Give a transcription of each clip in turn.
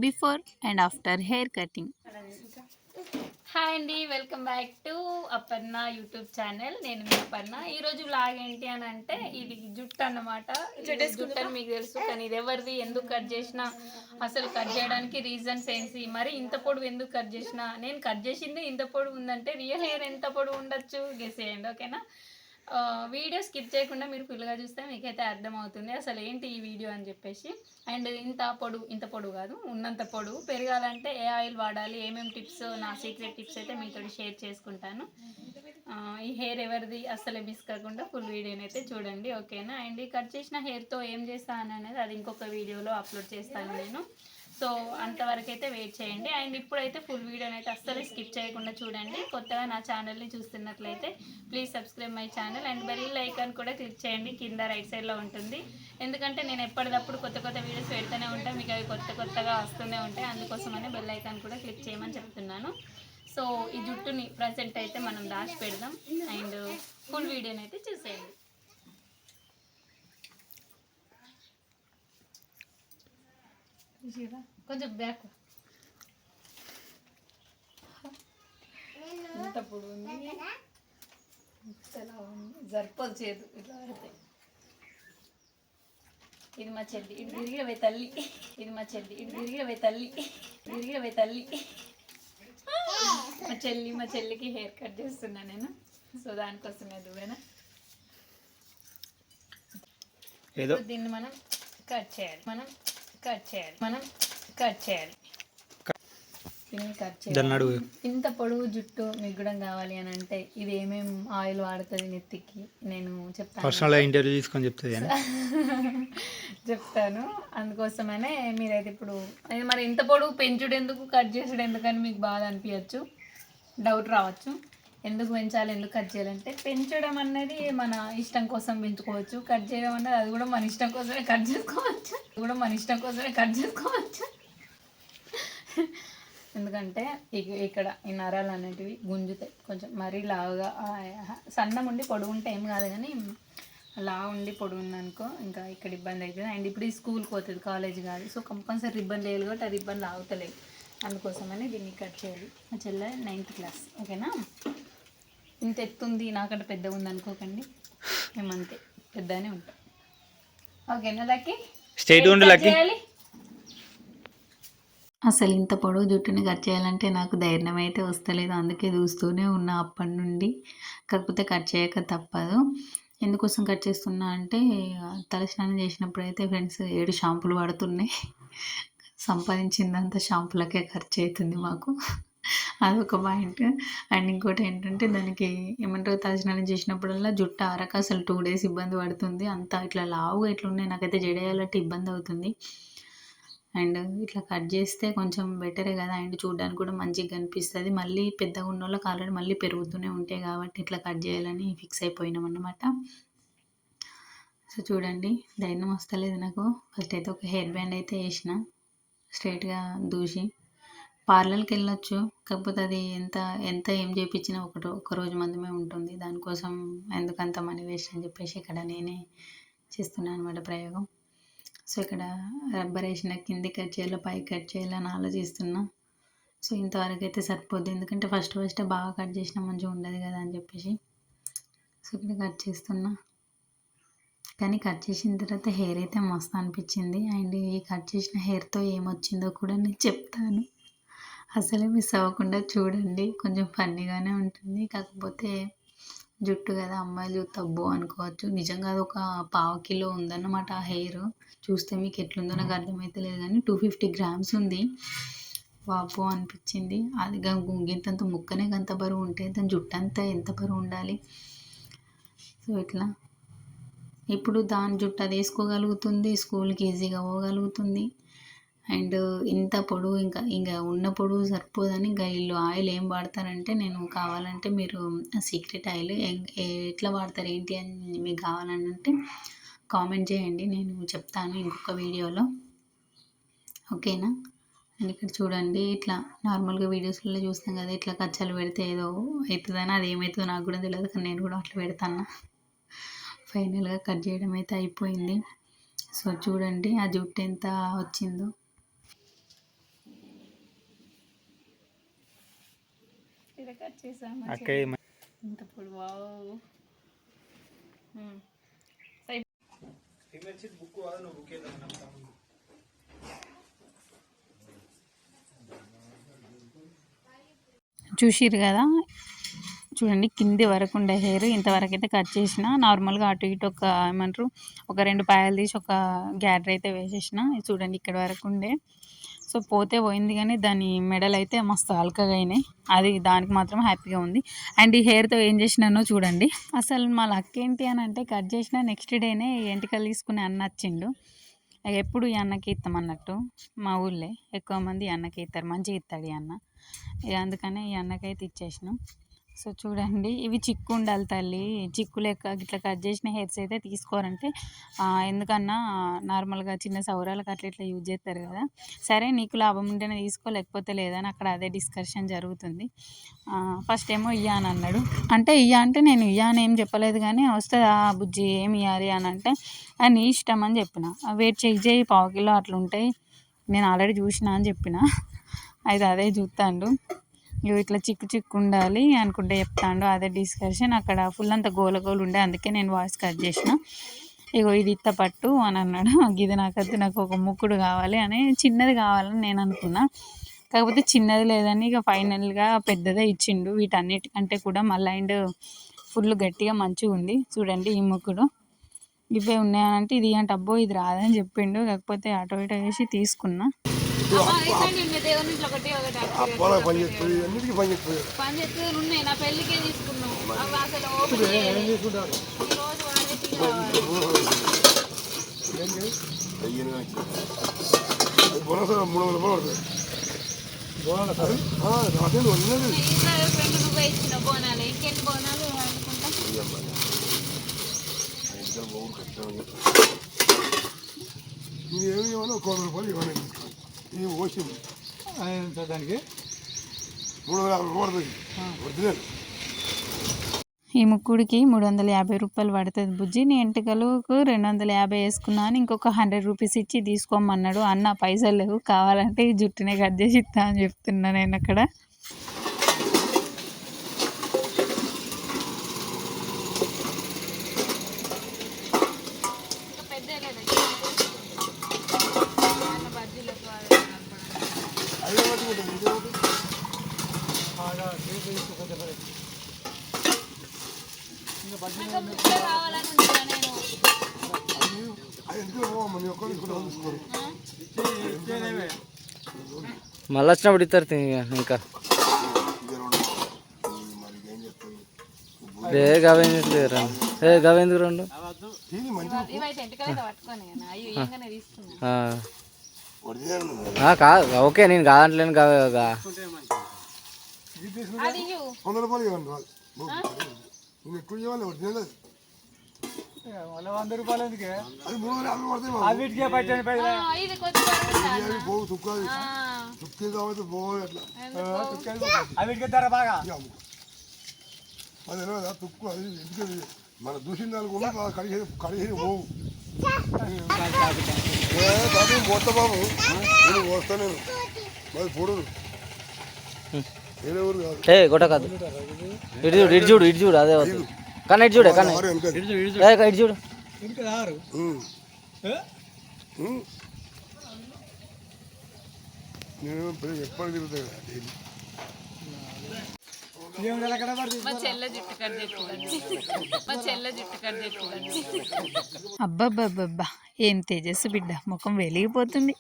Before and after hair cutting. Hi అండి, welcome back to Aparna YouTube channel. నేను మీ అపర్ణ. ఈరోజు వ్లాగ్ ఏంటి అని అంటే, ఇది జుట్టు అన్నమాట. జుట్టు అని మీకు తెలుసు, కానీ ఇది ఎవరిది, ఎందుకు కట్ చేసిన, అసలు కట్ చేయడానికి రీజన్స్ ఏంటి, మరి ఇంత పొడవు ఎందుకు కట్ చేసిన, నేను కట్ చేసింది ఇంత పొడవు ఉందంటే రియల్ హెయిర్ ఎంత పొడవు ఉండొచ్చు గెస్ చేయండి, ఓకేనా? వీడియో స్కిప్ చేయకుండా మీరు ఫుల్గా చూస్తే మీకైతే అర్థమవుతుంది అసలు ఏంటి ఈ వీడియో అని చెప్పేసి. అండ్ ఇంత పొడవు కాదు, ఉన్నంత పొడవు పెరగాలంటే ఏ ఆయిల్ వాడాలి, ఏమేమి టిప్స్, నా సీక్రెట్ టిప్స్ అయితే మీతో షేర్ చేసుకుంటాను. ఈ హెయిర్ ఎవరిది అస్సలు మిస్ కాకుండా ఫుల్ వీడియోని అయితే చూడండి, ఓకేనా? అండ్ ఈ కట్ చేసిన హెయిర్తో ఏం చేస్తాను అనేది అది ఇంకొక వీడియోలో అప్లోడ్ చేస్తాను నేను. సో అంతవరకు అయితే వెయిట్ చేయండి. అండ్ ఇప్పుడైతే ఫుల్ వీడియోని అయితే అస్సలు స్కిప్ చేయకుండా చూడండి. కొత్తగా నా ఛానల్ని చూస్తున్నట్లయితే please subscribe my channel and bell icon కూడా క్లిక్ చేయండి, కింద రైట్ సైడ్లో ఉంటుంది. ఎందుకంటే నేను ఎప్పటికప్పుడు కొత్త కొత్త వీడియోస్ పెడుతూనే ఉంటాను, మీకు అవి కొత్తగా వస్తూనే ఉంటాయి. అందుకోసమనే బెల్ ఐకాన్ కూడా క్లిక్ చేయమని చెప్తున్నాను. సో ఈ జుట్టుని ప్రజెంట్ అయితే మనం దాచి పెడదాం అండ్ ఫుల్ వీడియోని అయితే చూసేయండి. కొంచెం బ్యాక్ ఎంత పొడి ఉంది, ఎలా ఉంది, జరపదు చేదు ఇట్లా పడితే. ఇది మా చెల్లి, ఇది తిరిగివే తల్లి, ఇది మా చెల్లి, ఇది తిరిగివే తల్లి, తిరిగివే తల్లి. మా చెల్లికి హెయిర్ కట్ చేస్తున్నా నేను. సో దానికోసమే దువ్వేనా. దీన్ని మనం కట్ చేయాలి, మనం కట్ చేయాలి. ఇంత పొడవు జుట్టు మిగ్గడం కావాలి అని అంటే ఇది ఏమేమి ఆయిల్ వాడుతుంది నెత్తికి నేను చెప్తాను. చెప్తాను. అందుకోసమనే మీరైతే ఇప్పుడు మరి ఇంత పొడవు పెంచుడు ఎందుకు, కట్ చేసుడు ఎందుకని మీకు బాధ అనిపించచ్చు, డౌట్ రావచ్చు. ఎందుకు పెంచాలి, ఎందుకు కట్ చేయాలంటే, పెంచడం అనేది మన ఇష్టం కోసం పెంచుకోవచ్చు, కట్ చేయడం అనేది అది కూడా మన ఇష్టం కోసమే కట్ చేసుకోవచ్చు. ఎందుకంటే ఇక్కడ ఈ నరాలు అనేటివి గుంజుతాయి కొంచెం, మరీ లావుగా సన్నం ఉండి పొడుగు ఉంటే ఏం కాదు, కానీ లావు ఉండి పొడుగు ఉందనుకో ఇంకా ఇక్కడ ఇబ్బంది అవుతుంది. అండ్ ఇప్పుడు ఈ స్కూల్కి పోతుంది, కాలేజ్ కాదు. సో కంపల్సరీ రిబ్బన్ లేదు కాబట్టి ఆ రిబ్బన్ లాగుతలేదు, అందుకోసమని దీన్ని కట్ చేయాలి. మా చెల్లె 9th క్లాస్, ఓకేనా? ఇంత ఎత్తుంది, నాకంటే పెద్దగా ఉంది అనుకోకండి, మేమంతే పెద్దగానే ఉంటాం, ఓకేనా? లక్కీ స్టేట్ చేయాలి. అసలు ఇంత పొడవు జుట్టుని కట్ చేయాలంటే నాకు ధైర్యం అయితే వస్తలేదు, అందుకే చూస్తూనే ఉన్నా అప్పటి నుండి. కాకపోతే కట్ చేయక తప్పదు. ఎందుకోసం కట్ చేస్తున్నా అంటే, తలస్నానం చేసినప్పుడు అయితే ఫ్రెండ్స్ 7 షాంపులు పడుతున్నాయి, సంపాదించిందంతా షాంపులకే ఖర్చు అవుతుంది మాకు, అదొక పాయింట్. అండ్ ఇంకోటి ఏంటంటే, దానికి ఏమంటారు, తలస్నానం చేసినప్పుడల్లా జుట్టు ఆరక అసలు 2 days ఇబ్బంది పడుతుంది. అంతా ఇట్లా లావుగా ఇట్లా ఉన్నాయి, నాకైతే జడేయాలంటే ఇబ్బంది అవుతుంది. అండ్ ఇట్లా కట్ చేస్తే కొంచెం బెటరే కదా, అండ్ చూడడానికి కూడా మంచిగా కనిపిస్తుంది. మళ్ళీ పెద్దగా ఉన్న వాళ్ళకి ఆల్రెడీ మళ్ళీ పెరుగుతూనే ఉంటాయి కాబట్టి ఇట్లా కట్ చేయాలని ఫిక్స్ అయిపోయినాం అన్నమాట. సో చూడండి, ధైర్యం వస్తలేదు నాకు. ఫస్ట్ అయితే ఒక హెయిర్ బ్యాండ్ అయితే వేసిన, స్ట్రైట్గా దూసి. పార్లర్కి వెళ్ళొచ్చు, కాకపోతే అది ఎంత ఏం చేయించినా ఒక రోజు మందమే ఉంటుంది. దానికోసం ఎందుకంత మనీ వేస్ట్ అని చెప్పేసి ఇక్కడ నేనే చేస్తున్నాను అనమాట ప్రయోగం. సో ఇక్కడ రబ్బర్ వేసిన కింది కట్ చేయాలో పైకి కట్ చేయాలని ఆలోచిస్తున్నా. సో ఇంతవరకు అయితే సరిపోద్ది, ఎందుకంటే ఫస్ట్ బాగా కట్ చేసినా మంచిగా ఉండదు కదా అని చెప్పేసి. సో ఇక్కడ కట్ చేస్తున్నా, కానీ కట్ చేసిన తర్వాత హెయిర్ అయితే మస్తు అనిపించింది. అండ్ ఈ కట్ చేసిన హెయిర్తో ఏమొచ్చిందో కూడా నేను చెప్తాను, అసలే మిస్ అవ్వకుండా చూడండి. కొంచెం ఫన్నీగానే ఉంటుంది, కాకపోతే జుట్టు కదా, అమ్మాయిలు తబ్బు అనుకోవచ్చు. నిజంగా అది ఒక 1/2 కిలో ఉందన్నమాట ఆ హెయిర్. చూస్తే మీకు ఎట్లుందో నాకు అర్థమైతే లేదు, కానీ 250 grams ఉంది. వాపో అనిపించింది. అది గింతంత ముక్కనే గంత బరువు ఉంటే దాని జుట్టు అంతా ఎంత బరువు ఉండాలి. సో ఇట్లా ఇప్పుడు దాని జుట్టు అది వేసుకోగలుగుతుంది, స్కూల్కి ఈజీగా పోగలుగుతుంది. అండ్ ఇంత పొడవు ఇంకా ఉన్న పొడవు సరిపోదని ఇంకా వీళ్ళు ఆయిల్ ఏం వాడతారంటే, నేను కావాలంటే మీరు సీక్రెట్ ఆయిల్ ఎట్లా వాడతారు ఏంటి అని మీకు కావాలంటే కామెంట్ చేయండి, నేను చెప్తాను ఇంకొక వీడియోలో, ఓకేనా? అండ్ ఇక్కడ చూడండి, ఇట్లా నార్మల్గా వీడియోస్లో చూస్తాం కదా, ఇట్లా కచ్చలు పెడితే ఏదో అవుతుందని, అది ఏమవుతుందో నాకు కూడా తెలియదు, కానీ నేను కూడా అట్లా పెడతాను. ఫైనల్గా కట్ చేయడం అయితే అయిపోయింది. సో చూడండి ఆ జుట్టు ఎంత వచ్చిందో. ఈడ కట్ చేసాము ఇంత పొడి. వావ్. చూసిర్రు కదా, చూడండి కింది వరకు ఉండే హెయిర్ ఇంతవరకు అయితే కట్ చేసిన. నార్మల్గా అటు ఇటు ఒక ఏమంటారు ఒక 2 పాయలు తీసి ఒక గ్యాడర్ అయితే వేసేసిన. చూడండి ఇక్కడ వరకు ఉండే. సో పోతే పోయింది కానీ దాని మెడలు అయితే మస్తు అల్కగా అయినాయి. అది దానికి మాత్రం హ్యాపీగా ఉంది. అండ్ ఈ హెయిర్తో ఏం చేసినానో చూడండి. అసలు మా లక్ ఏంటి అని అంటే కట్ చేసిన నెక్స్ట్ డేనే ఎంటికలు తీసుకునే అన్న వచ్చిండు. ఎప్పుడు ఈ అన్నకి ఇస్తాం అన్నట్టు, మా ఊళ్ళే ఎక్కువ మంది ఈ అన్నకి ఇస్తారు, మంచిగా ఇస్తాడు ఈ అన్న. అందుకనే ఈ అన్నకైతే ఇచ్చేసినాం. సో చూడండి ఇవి చిక్కు ఉండాలి తల్లి, చిక్కు లెక్క ఇట్లా కట్ చేసిన హెయిర్స్ అయితే తీసుకోరంటే ఎందుకన్నా నార్మల్గా చిన్న సౌరాలకు అట్లా ఇట్లా యూజ్ చేస్తారు కదా. సరే నీకు లాభం ఉంటేనే తీసుకో లేకపోతే లేదని అక్కడ అదే డిస్కషన్ జరుగుతుంది. ఫస్ట్ ఏమో ఇయ్యా అని అన్నాడు. అంటే ఇయ్యా అంటే నేను ఇయ్యా అని ఏం చెప్పలేదు కానీ వస్తుందా బుజ్జి ఏమి ఇవ్వాలి అని అంటే నీ ఇష్టం అని చెప్పిన. వెయిట్ చెక్ చేయి 1/2 కిలో అట్లా ఉంటాయి, నేను ఆల్రెడీ చూసిన అని చెప్పిన. అయితే అదే చూస్తాడు. ఇవి ఇట్లా చిక్కు చిక్కు ఉండాలి అనుకుంటే చెప్తాడు. అదే డిస్కషన్ అక్కడ ఫుల్ అంతా గోల గోలు ఉండే, అందుకే నేను వాయిస్ కట్ చేసిన. ఇగో ఇది ఇత్త పట్టు అని అన్నాడు. ఇది నాకైతే నాకు ఒక ముక్కుడు కావాలి అని, చిన్నది కావాలని నేను అనుకున్నా. కాకపోతే చిన్నది లేదని ఇక ఫైనల్గా పెద్దదే ఇచ్చిండు. వీటన్నిటికంటే కూడా మళ్ళీ అండ్ ఫుల్ గట్టిగా మంచిగా ఉంది. చూడండి ఈ ముక్కుడు ఇవే ఉన్నాయనంటే ఇది అంటే అబ్బో ఇది రాదని చెప్పిండు. కాకపోతే అటో ఇటో వేసి తీసుకున్నా. ఉన్నాయి నా పెళ్ళికే తీసుకున్నాం. ఇచ్చిన బోనాలు ఇంకెన్ని బోనాలు అనుకుంటా. దానికి ఈ ముక్కుడికి 350 రూపాయలు పడుతుంది బుజ్జి. నీ ఎంటికలకు 250 వేసుకున్నాను, ఇంకొక 100 రూపీస్ ఇచ్చి తీసుకోమన్నాడు. అన్న పైసలు లేవు, కావాలంటే ఈ జుట్టునే కట్ చేసి ఇస్తా అని చెప్తున్నా నేను అక్కడ. మళ్ళీ వచ్చినప్పుడు ఇస్తారు ఇంకా గవేందుకు రెండు కాదు. ఓకే నేను కాదంటలేను. మన దూసిన దానికి కడిగేది పోవు. పోతా బాబు, నేను వస్తా. నేను మరి పొడవు వేరేవారు కాదు. గొట్ట కాదు. ఇటు చూడు ఇటు చూడు ఇటు చూడు అదే కానీ ఇటు చూడే కానీ ఇటు చూడు. నేను ఎప్పుడు తిరుగుతాయి అబ్బబ్బబ్బబ్బా ఏం తేజస్సు బిడ్డ, ముఖం వెలిగిపోతుంది.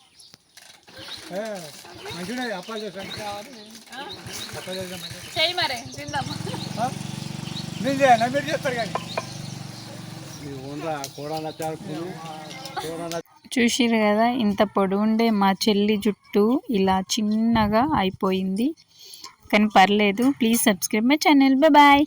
చూసిరు కదా ఇంత పొడుగుండే మా చెల్లి జుట్టు ఇలా చిన్నగా అయిపోయింది. కానీ పర్లేదు. Please subscribe my channel. Bye bye.